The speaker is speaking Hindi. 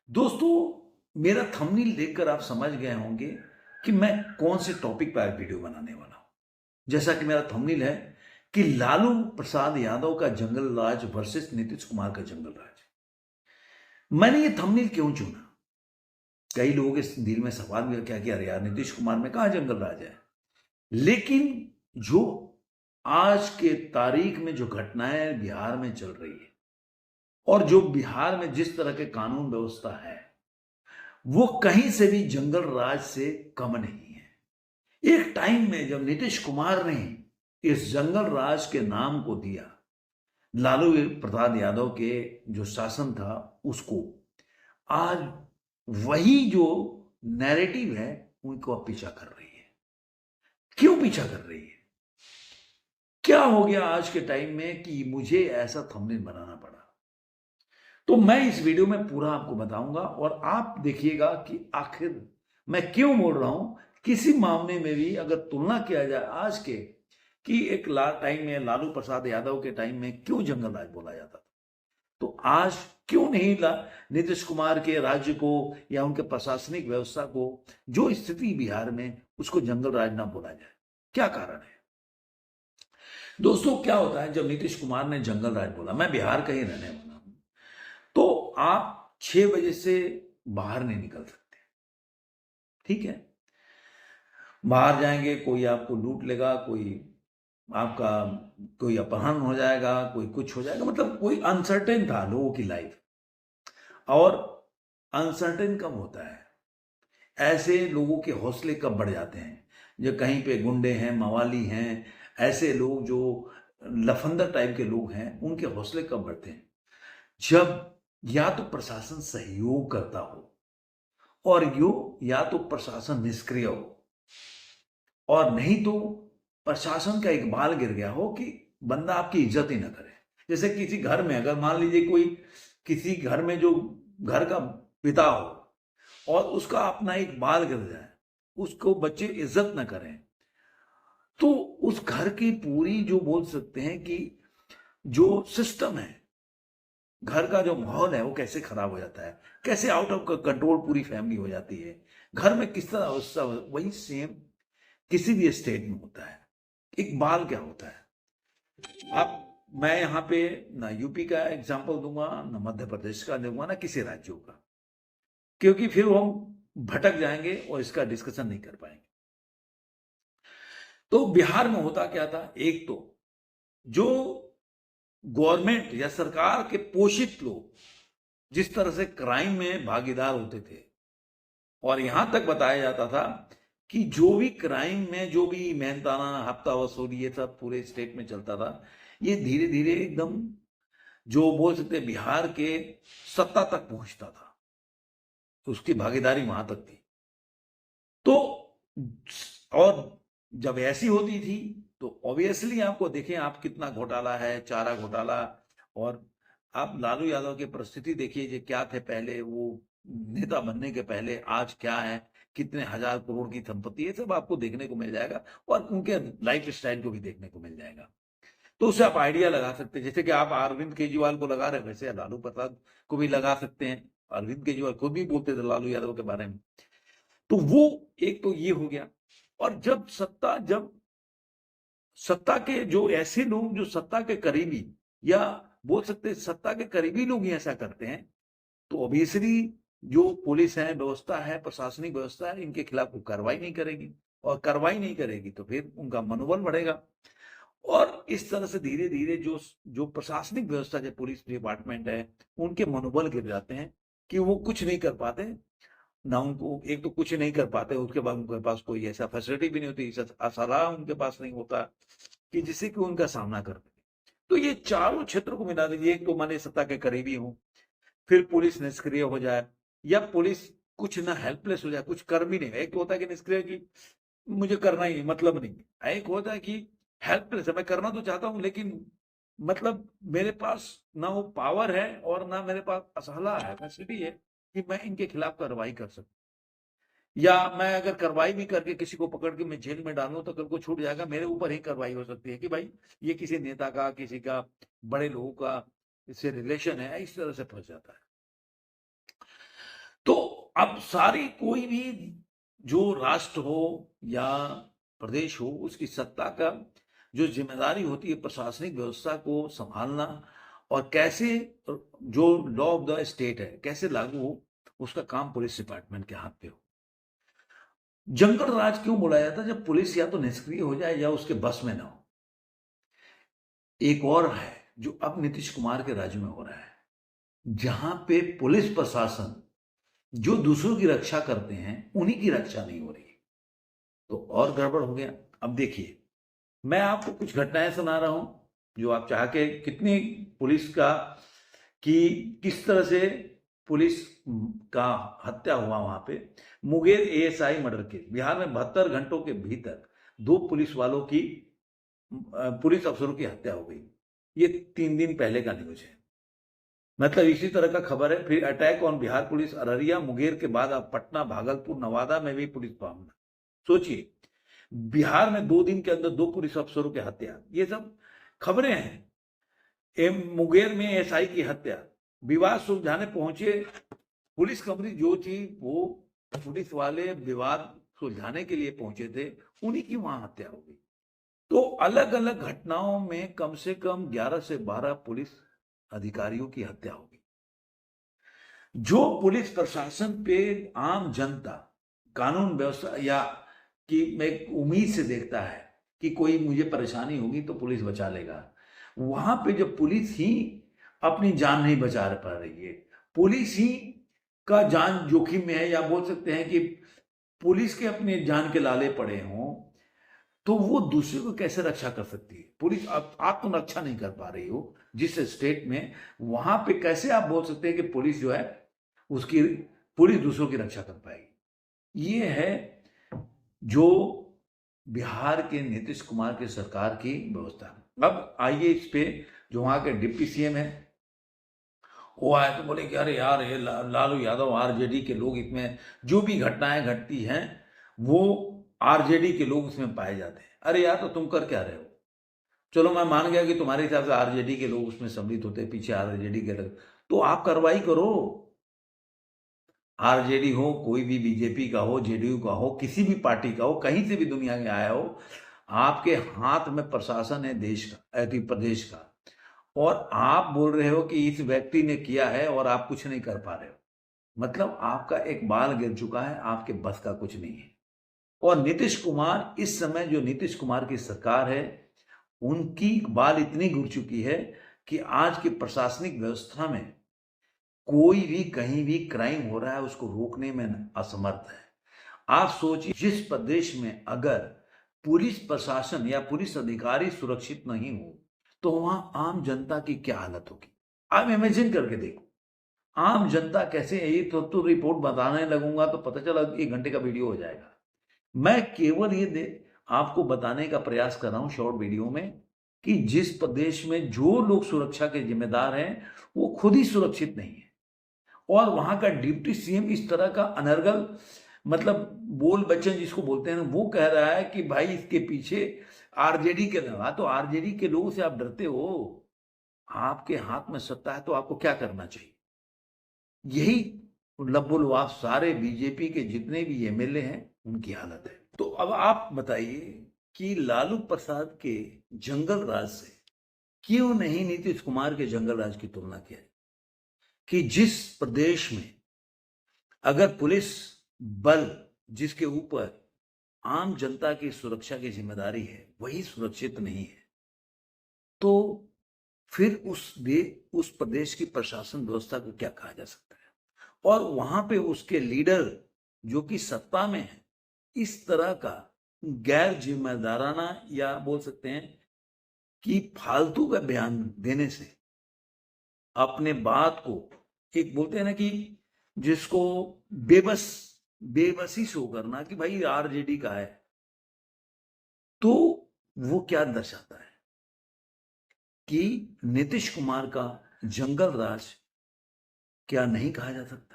दोस्तों, मेरा थंबनेल देखकर आप समझ गए होंगे कि मैं कौन से टॉपिक पर आज वीडियो बनाने वाला हूं। जैसा कि मेरा थंबनेल है कि लालू प्रसाद यादव का जंगल राज वर्सेस नीतीश कुमार का जंगल राज। मैंने ये थंबनेल क्यों चुना? कई लोगों के दिल में सवाल भी क्या कि अरे यार, नीतीश कुमार में कहां जंगल राज है। लेकिन जो आज के तारीख में जो घटनाएं बिहार में चल रही है और जो बिहार में जिस तरह के कानून व्यवस्था है, वो कहीं से भी जंगल राज से कम नहीं है। एक टाइम में जब नीतीश कुमार ने इस जंगल राज के नाम को दिया, लालू प्रसाद यादव के जो शासन था उसको, आज वही जो नैरेटिव है उनको अब पीछा कर रही है। क्यों पीछा कर रही है? क्या हो गया आज के टाइम में कि मुझे ऐसा थंबनेल बनाना पड़ा? तो मैं इस वीडियो में पूरा आपको बताऊंगा और आप देखिएगा कि आखिर मैं क्यों बोल रहा हूं। किसी मामले में भी अगर तुलना किया जाए आज के कि एक टाइम में लालू प्रसाद यादव के टाइम में क्यों जंगल राज बोला जाता था, तो आज क्यों नहीं नीतीश कुमार के राज्य को या उनके प्रशासनिक व्यवस्था को, जो स्थिति बिहार में, उसको जंगल राज ना बोला जाए? क्या कारण है? दोस्तों, क्या होता है जब नीतीश कुमार ने जंगल राज बोला, मैं बिहार का ही रहने वाला हूं, तो आप 6 बजे से बाहर नहीं निकल सकते। ठीक है, बाहर जाएंगे कोई आपको लूट लेगा, कोई आपका कोई अपहरण हो जाएगा, कोई कुछ हो जाएगा, मतलब कोई अनसर्टेन था लोगों की लाइफ। और अनसर्टेन कब होता है? ऐसे लोगों के हौसले कब बढ़ जाते हैं जो कहीं पे गुंडे हैं, मवाली हैं, ऐसे लोग जो लफंदर टाइप के लोग हैं, उनके हौसले कब बढ़ते हैं? जब या तो प्रशासन सहयोग करता हो और या तो प्रशासन निष्क्रिय हो, और नहीं तो प्रशासन का एक बाल गिर गया हो कि बंदा आपकी इज्जत ही ना करे। जैसे किसी घर में अगर मान लीजिए कोई, किसी घर में जो घर का पिता हो और उसका अपना एक बाल गिर जाए, उसको बच्चे इज्जत ना करें, तो उस घर की पूरी जो बोल सकते हैं कि जो सिस्टम है, घर का जो माहौल है, वो कैसे खराब हो जाता है, कैसे आउट ऑफ कंट्रोल पूरी फैमिली हो जाती है, घर में किस तरह अवस्था वही सेम किसी भी स्टेट में होता है। इकबाल क्या होता है? अब मैं यहाँ पे ना यूपी का एग्जाम्पल दूंगा, ना मध्य प्रदेश का दूंगा, ना किसी राज्यों का, क्योंकि फिर हम भटक जाएंगे और इसका डिस्कशन नहीं कर पाएंगे। तो बिहार में होता क्या था? एक तो जो गवर्नमेंट या सरकार के पोषित लोग जिस तरह से क्राइम में भागीदार होते थे, और यहां तक बताया जाता था कि जो भी क्राइम में, जो भी मेहनताना हफ्ता वसूली, ये सब पूरे स्टेट में चलता था, ये धीरे धीरे एकदम जो बोल सकते बिहार के सत्ता तक पहुंचता था, तो उसकी भागीदारी वहां तक थी। तो और जब ऐसी होती थी तो ऑब्वियसली आपको देखें, आप कितना घोटाला है, चारा घोटाला, और आप लालू यादव की परिस्थिति देखिए जो क्या थे पहले, वो नेता बनने के पहले, आज क्या है, कितने हजार करोड़ की संपत्ति, ये सब आपको देखने को मिल जाएगा और उनके लाइफ स्टाइल को भी देखने को मिल जाएगा। तो उससे आप आइडिया लगा सकते हैं, जैसे कि आप अरविंद केजरीवाल को लगा रहे हैं, वैसे लालू प्रसाद को भी लगा सकते हैं। अरविंद केजरीवाल खुद भी बोलते थे लालू यादव के बारे में। तो वो एक तो ये हो गया। और जब सत्ता के जो ऐसे लोग जो सत्ता के करीबी, या बोल सकते हैं सत्ता के करीबी लोग ही ऐसा करते हैं, तो ऑब्वियसली जो पुलिस है, व्यवस्था है, प्रशासनिक व्यवस्था है, इनके खिलाफ वो कार्रवाई नहीं करेगी, और कार्रवाई नहीं करेगी तो फिर उनका मनोबल बढ़ेगा। और इस तरह से धीरे धीरे जो जो प्रशासनिक व्यवस्था है, पुलिस डिपार्टमेंट है, उनके मनोबल गिर जाते हैं कि वो कुछ नहीं कर पाते ना। उनको एक तो कुछ नहीं कर पाते, उसके बाद उनके पास कोई ऐसा फैसिलिटी भी नहीं होती, सलाह उनके पास नहीं होता कि जिससे कि उनका सामना कर सके। तो ये चारों क्षेत्र को मिला दीजिए, एक तो माने सत्ता के करीबी हो, फिर पुलिस निष्क्रिय हो जाए, या पुलिस कुछ ना हेल्पलेस हो जाए, कुछ कर भी नहीं। एक तो होता है कि निष्क्रिय की मुझे करना ही मतलब नहीं, एक होता है कि हेल्पलेस है, मैं करना तो चाहता हूं लेकिन मतलब मेरे पास ना वो पावर है और ना मेरे पास असला है, फैसिलिटी है कि मैं इनके खिलाफ कार्रवाई कर सकूं। या मैं अगर कार्रवाई भी करके किसी को पकड़ के मैं जेल में डालूं तो कल को छूट जाएगा, मेरे ऊपर ही कार्रवाई हो सकती है कि भाई ये किसी नेता का, किसी का, बड़े लोगों का इससे रिलेशन है, इस तरह से फंस जाता है। अब सारी कोई भी जो राष्ट्र हो या प्रदेश हो, उसकी सत्ता का जो जिम्मेदारी होती है प्रशासनिक व्यवस्था को संभालना और कैसे जो लॉ ऑफ द स्टेट है कैसे लागू हो, उसका काम पुलिस डिपार्टमेंट के हाथ पे हो। जंगल राज क्यों बोला जाता है? जब पुलिस या तो निष्क्रिय हो जाए या उसके बस में ना हो। एक और है जो अब नीतीश कुमार के राज्य में हो रहा है, जहां पे पुलिस प्रशासन जो दूसरों की रक्षा करते हैं उन्हीं की रक्षा नहीं हो रही, तो और गड़बड़ हो गया। अब देखिए, मैं आपको कुछ घटनाएं सुना रहा हूं जो आप चाह के कितनी पुलिस का कि किस तरह से पुलिस का हत्या हुआ वहां पे। Munger ASI murder case, Bihar में 72 घंटों के भीतर 2 पुलिस वालों की पुलिस अफसरों की हत्या हो गई। ये 3 दिन पहले का न्यूज है। मतलब इसी तरह का खबर है। फिर attack on Bihar police, Araria Munger के बाद अब पटना, भागलपुर, नवादा में भी पुलिस मामला। सोचिए, बिहार में 2 दिन के अंदर 2 पुलिस अफसरों की हत्या, ये सब खबरें हैं। मुंगेर में एसआई की हत्या, विवाद सुलझाने पहुंचे पुलिस कंपनी जो थी, वो पुलिस वाले विवाद सुलझाने के लिए पहुंचे थे, उन्हीं की वहां हत्या हो गई। तो अलग अलग घटनाओं में कम से कम 11 से 12 पुलिस अधिकारियों की हत्या हो गई। जो पुलिस प्रशासन पे आम जनता कानून व्यवस्था या कि मैं उम्मीद से देखता है कि कोई मुझे परेशानी होगी तो पुलिस बचा लेगा, वहां पे जब पुलिस ही अपनी जान नहीं बचा पा रही है, पुलिस ही का जान जोखिम में है, या बोल सकते हैं कि पुलिस के अपने जान के लाले पड़े हों, तो वो दूसरे को कैसे रक्षा कर सकती है? पुलिस आत्मरक्षा नहीं कर पा रही हो जिस स्टेट में, वहां पे कैसे आप बोल सकते हैं कि पुलिस जो है उसकी पुलिस दूसरों की रक्षा कर पाएगी? ये है जो बिहार के नीतीश कुमार की सरकार की व्यवस्था। अब आइए इस पे, जो वहां के डिप्टी सीएम है, वो आए तो बोले कि अरे यार ये लालू यादव आरजेडी के लोग, इसमें जो भी घटनाएं घटती हैं वो आरजेडी के लोग उसमें पाए जाते हैं। अरे यार, तो तुम कर क्या रहे हो? चलो मैं मान गया कि तुम्हारे हिसाब से आरजेडी के लोग उसमें सम्मिलित होते हैं, पीछे आरजेडी के लोग, तो आप कार्रवाई करो। आरजेडी हो, कोई भी बीजेपी का हो, जेडीयू का हो, किसी भी पार्टी का हो, कहीं से भी दुनिया में आया हो, आपके हाथ में प्रशासन है देश का, प्रदेश का, और आप बोल रहे हो कि इस व्यक्ति ने किया है और आप कुछ नहीं कर पा रहे हो। मतलब आपका एक बाल गिर चुका है, आपके बस का कुछ नहीं है। और नीतीश कुमार, इस समय जो नीतीश कुमार की सरकार है, उनकी बाल इतनी गिर चुकी है कि आज की प्रशासनिक व्यवस्था में कोई भी कहीं भी क्राइम हो रहा है उसको रोकने में असमर्थ है। आप सोचिए, जिस प्रदेश में अगर पुलिस प्रशासन या पुलिस अधिकारी सुरक्षित नहीं हो तो वहां आम जनता की क्या हालत होगी? आप इमेजिन करके देखो, आम जनता कैसे है। ये तो रिपोर्ट बताने लगूंगा तो पता चला 1 घंटे का वीडियो हो जाएगा। मैं केवल ये आपको बताने का प्रयास कर रहा हूं शॉर्ट वीडियो में कि जिस प्रदेश में जो लोग सुरक्षा के जिम्मेदार हैं वो खुद ही सुरक्षित नहीं है, और वहां का डिप्टी सीएम इस तरह का अनर्गल, मतलब बोल बच्चन जिसको बोलते हैं, वो कह रहा है कि भाई इसके पीछे आरजेडी के लगा। तो आरजेडी के लोगों से आप डरते हो? आपके हाथ में सत्ता है तो आपको क्या करना चाहिए? यही लबुलवाब सारे बीजेपी के जितने भी एमएलए हैं उनकी हालत है। तो अब आप बताइए कि लालू प्रसाद के जंगल राज से क्यों नहीं नीतीश कुमार के जंगल राज की तुलना किया, कि जिस प्रदेश में अगर पुलिस बल जिसके ऊपर आम जनता की सुरक्षा की जिम्मेदारी है वही सुरक्षित नहीं है, तो फिर उस प्रदेश की प्रशासन व्यवस्था को क्या कहा जा सकता है? और वहां पे उसके लीडर जो कि सत्ता में है, इस तरह का गैर जिम्मेदाराना या बोल सकते हैं कि फालतू का बयान देने से अपने बात को, एक बोलते हैं ना कि जिसको बेबसी शो करना कि भाई आरजेडी का है, तो वो क्या दर्शाता है कि नीतीश कुमार का जंगल राज क्या नहीं कहा जा सकता?